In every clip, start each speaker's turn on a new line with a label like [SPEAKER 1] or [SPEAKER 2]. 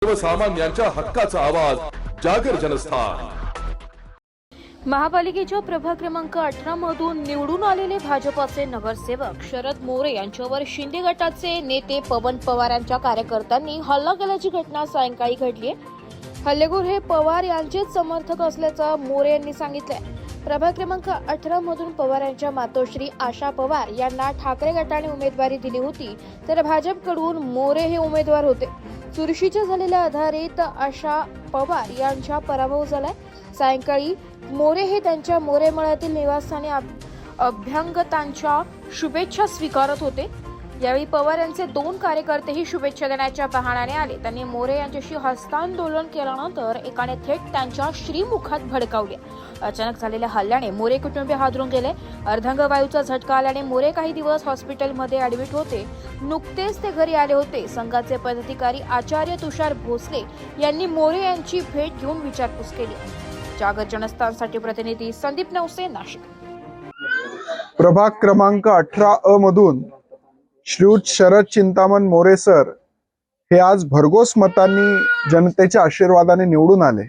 [SPEAKER 1] सर्वसामान्यांच्या हक्काचा आवाज जागर जनस्थान।
[SPEAKER 2] महापालिकेच्या प्रभाग क्रमांक 18 मधून निवडून आलेले भाजपाचे नगरसेवक शरद मोरे यांच्यावर शिंदे गटाचे नेते पवन पवार यांच्या कार्यकर्त्यांनी हल्ला केल्याची घटना सायंकाळी घडली आहे। हल्लेखोर हे पवार यांचेच समर्थक असल्याचं मोरे यांनी सांगितलंय। प्रभाग क्रमांक 18 मधून पवार यांच्या मातोश्री आशा पवार यांना ठाकरे गटाने उमेदवारी दिली होती, तर भाजपकडून मोरे हे उमेदवार होते। चुरशीच्या झालेल्या आधारित आशा पवार यांचा पराभव झालाय। सायंकाळी मोरे हे त्यांच्या मोरे मळ्यातील निवासस्थानी अभ्यंगतांच्या शुभेच्छा स्वीकारत होते। यावेळी पवार यांचे 2 कार्यकर्तेही शुभेच्छा देण्याच्या बहाण्याने आले। त्यांनी मोरे यांच्याशी हस्तांदोलन केल्यानंतर एकाने थेट त्यांच्या श्रीमुखात भडकावले। अचानक झालेल्या हल्ल्याने मोरे कुटुंबीय हादरून गेले। अर्धांगवायूचा झटका आल्याने मोरे काही दिवस हॉस्पिटलमध्ये ऍडमिट होते। नुकतेच ते घरी आले होते। संघाचे पदाधिकारी आचार्य तुषार भोसले यांनी मोरे यांची भेट घेऊन विचारपूस केली। जागर जनस्थानसाठी प्रतिनिधी संदीप नवसे, नाशिक।
[SPEAKER 3] प्रभाग क्रमांक 18 मधून श्रीयुत शरद चिंतामण मोरे सर हे आज भरघोस मतांनी जनतेच्या आशीर्वादाने निवडून आले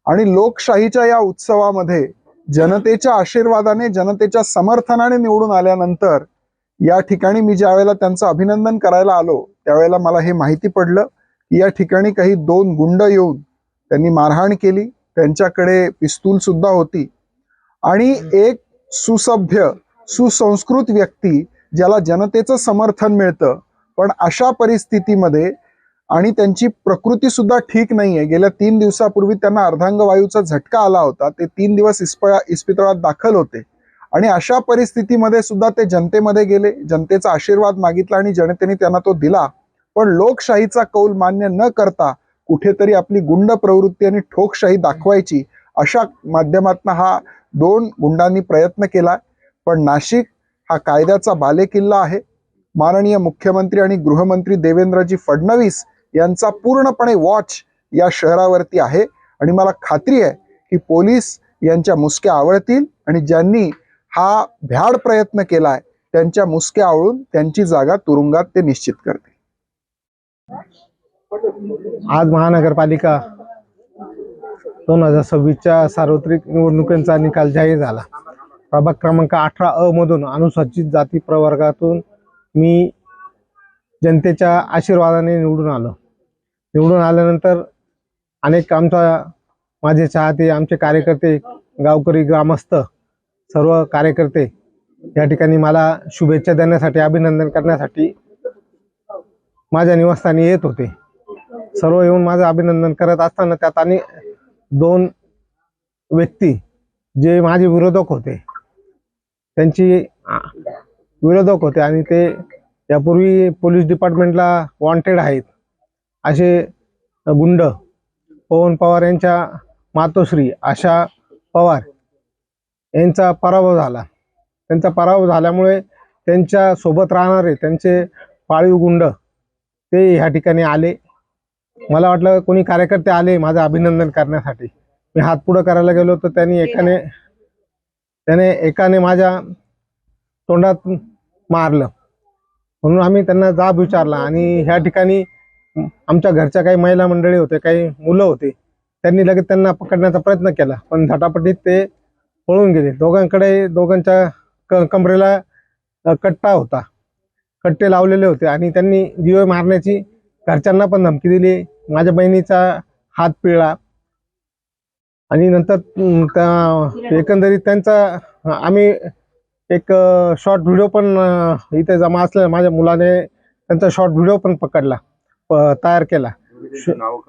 [SPEAKER 3] आणि लोकशाहीच्या या उत्सवामध्ये जनतेच्या आशीर्वादाने, जनतेच्या समर्थनाने निवडून आल्यानंतर या ठिकाणी मी ज्या वेळेला त्यांचं अभिनंदन करायला आलो त्यावेळेला मला हे माहिती पडलं की या ठिकाणी काही 2 गुंड येऊन त्यांनी मारहाण केली। त्यांच्याकडे पिस्तूल सुद्धा होती आणि एक सुसभ्य सुसंस्कृत व्यक्ती ज्याला जनतेचं समर्थन मिळतं, पण अशा परिस्थितीमध्ये आणि त्यांची प्रकृती सुद्धा ठीक नाहीये। गेल्या 3 दिवसापूर्वी त्यांना अर्धांगवायूचा झटका आला होता। ते 3 दिवस इस्पितळात दाखल होते आणि अशा परिस्थितीमध्ये सुद्धा ते जनतेमध्ये गेले, जनतेचा आशीर्वाद मागितला आणि जनतेने त्यांना तो दिला। पण लोकशाहीचा कौल मान्य न करता कुठेतरी आपली गुंड प्रवृत्ती आणि ठोकशाही दाखवायची अशा माध्यमातून हा 2 गुंडांनी प्रयत्न केला। पण नाशिक हा कायद्याचा बालेकिल्ला आहे। माननीय मुख्यमंत्री आणि गृहमंत्री देवेंद्रजी फडणवीस यांचा पूर्णपणे वॉच या शहरावरती आहे आणि मला खात्री आहे की पोलीस यांच्या मुसक्या आवळतील आणि ज्यांनी हा भ्याड प्रयत्न केलाय त्यांच्या मुसक्या आवळून त्यांची जागा तुरुंगात ते निश्चित करतील।
[SPEAKER 4] आज महानगरपालिका 2026च्या सार्वत्रिक निवडणुकीचा निकाल जाहीर झाला। प्रभाग क्रमांक 18 मधून अनुसूचित जाती प्रवर्गातून मी जनतेच्या आशीर्वादाने निवडून आलो। निवडून आल्यानंतर अनेक माझे चाहते, आमचे कार्यकर्ते, गावकरी, ग्रामस्थ, सर्व कार्यकर्ते या ठिकाणी मला शुभेच्छा देण्यासाठी, अभिनंदन करण्यासाठी माझ्या निवासस्थानी येत होते। सर्व येऊन माझं अभिनंदन करत असताना त्यात आणि 2 व्यक्ती जे माझे विरोधक होते, त्यांची विरोधक होते आणि ते यापूर्वी पोलीस डिपार्टमेंटला वॉन्टेड आहेत असे गुंड पवन पवार यांच्या मातोश्री आशा पवार यांचा पराभव झाला। त्यांचा पराभव झाल्यामुळे त्यांच्या सोबत राहणारे त्यांचे पाळीव गुंड ते ह्या ठिकाणी आले। मला वाटलं कोणी कार्यकर्ते आले माझं अभिनंदन करण्यासाठी। मी हात पुढे करायला गेलो तर त्याने एकाने माझ्या तोंडात मारलं, म्हणून आम्ही त्यांना जाब विचारला आणि ह्या ठिकाणी आमच्या घरच्या काही महिला मंडळी होते, काही मुलं होते, त्यांनी लगेच त्यांना पकडण्याचा प्रयत्न केला, पण झटापटीत ते पळून गेले। दोघांच्या कमरेला कट्टा होता, कट्टे लावलेले होते आणि त्यांनी जीवे मारण्याची घरच्यांना पण धमकी दिली। माझ्या बहिणीचा हात पिळला आणि नंतर एकंदरीत त्यांचा आम्ही एक शॉर्ट व्हिडिओ पण इथे जमा असलेला माझ्या मुलाने त्यांचा शॉर्ट व्हिडिओ पण पकडला, तयार केला।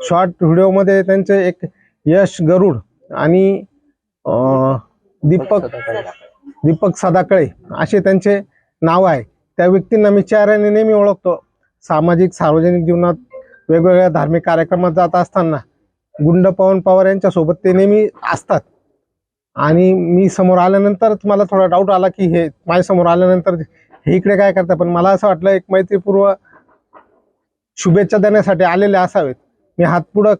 [SPEAKER 4] शॉर्ट व्हिडिओमध्ये त्यांचे एक यश गरुड आणि दीपक सदाकळे असे त्यांचे नाव आहे। त्या व्यक्तींना मी चेहऱ्याने नेहमी ओळखतो। सार्वजनिक जीवनात वेगवेगळ्या धार्मिक कार्यक्रमात जात असताना गुंड पवन पवार यांच्या सोबत ते नेहमी असतात आणि मी समोर आल्यानंतर मला थोडा डाऊट आला की हे माझ्या समोर आल्यानंतर हे इकडे काय करतात, पण मला असं वाटलं एक मैत्रीपूर्व शुभेच्छा देण्यासाठी आलेले असावेत। मी हात पुढं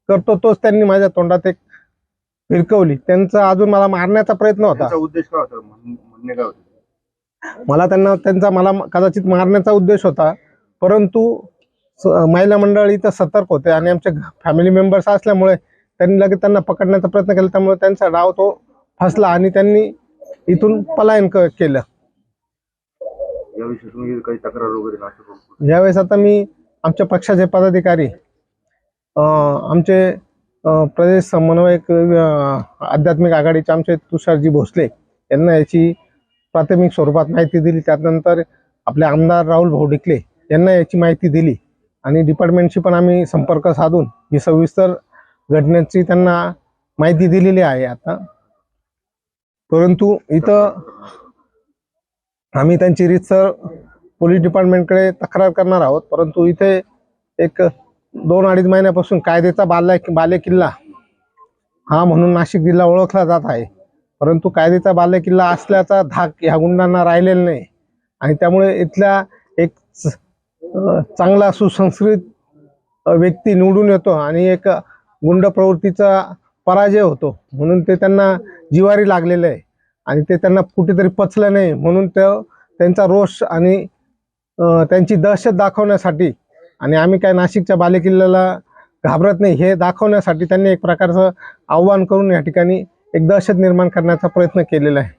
[SPEAKER 4] करतो तोच त्यांनी माझ्या तोंडात एक फिरकवली। त्यांचा अजून मला मारण्याचा प्रयत्न होता।
[SPEAKER 3] उद्देश काय होता, म्हणणे काय होते?
[SPEAKER 4] मला कदाचित मारण्याचा उद्देश होता, परंतु महिला मंडळ इथं सतर्क होते आणि आमचे फॅमिली मेंबर्स असल्यामुळे त्यांनी लगेच त्यांना पकडण्याचा प्रयत्न केला, त्यामुळे त्यांचा डाव तो फसला आणि त्यांनी इथून पलायन केलं.
[SPEAKER 1] याविषयी तुम्ही काही तक्रार वगैरे नाही?
[SPEAKER 4] यावेळेस आता मी आमच्या पक्षाचे पदाधिकारी, आमचे प्रदेश समन्वयक आध्यात्मिक आघाडीचे आमचे तुषारजी भोसले यांना याची प्राथमिक स्वरूपात माहिती दिली. त्यानंतर आपले आमदार राहुल भाऊ डिकले यांना याची माहिती दिली आणि डिपार्टमेंटशी पण आम्ही संपर्क साधून ही सविस्तर घटनेची त्यांना माहिती दिलेली आहे. आता परंतु इथं आम्ही त्यांची रीतसर पोलीस डिपार्टमेंटकडे तक्रार करणार आहोत. परंतु इथे एक 2-2.5 महिन्यापासून कायद्याचा बालेकिल्ला हा म्हणून नाशिक जिल्हा ओळखला जात आहे, परंतु कायद्याचा बालेकिल्ला असल्याचा धाक ह्या गुंडांना राहिलेला नाही आणि त्यामुळे इथल्या एक चांगला सुसंस्कृत व्यक्ती निवडून येतो आणि एक गुंड प्रवृत्तीचा पराजय होतो, म्हणून ते त्यांना जिवारी लागलेलं आहे आणि ते त्यांना कुठेतरी पचलं नाही, म्हणून त्यांचा रोष आणि त्यांची दहशत दाखवण्यासाठी आणि आम्ही काय नाशिकच्या बालेकिल्ल्याला घाबरत नाही हे दाखवण्यासाठी त्यांनी एक प्रकारचं आव्हान करून या ठिकाणी एक दहशत निर्माण करण्याचा प्रयत्न केलेला आहे.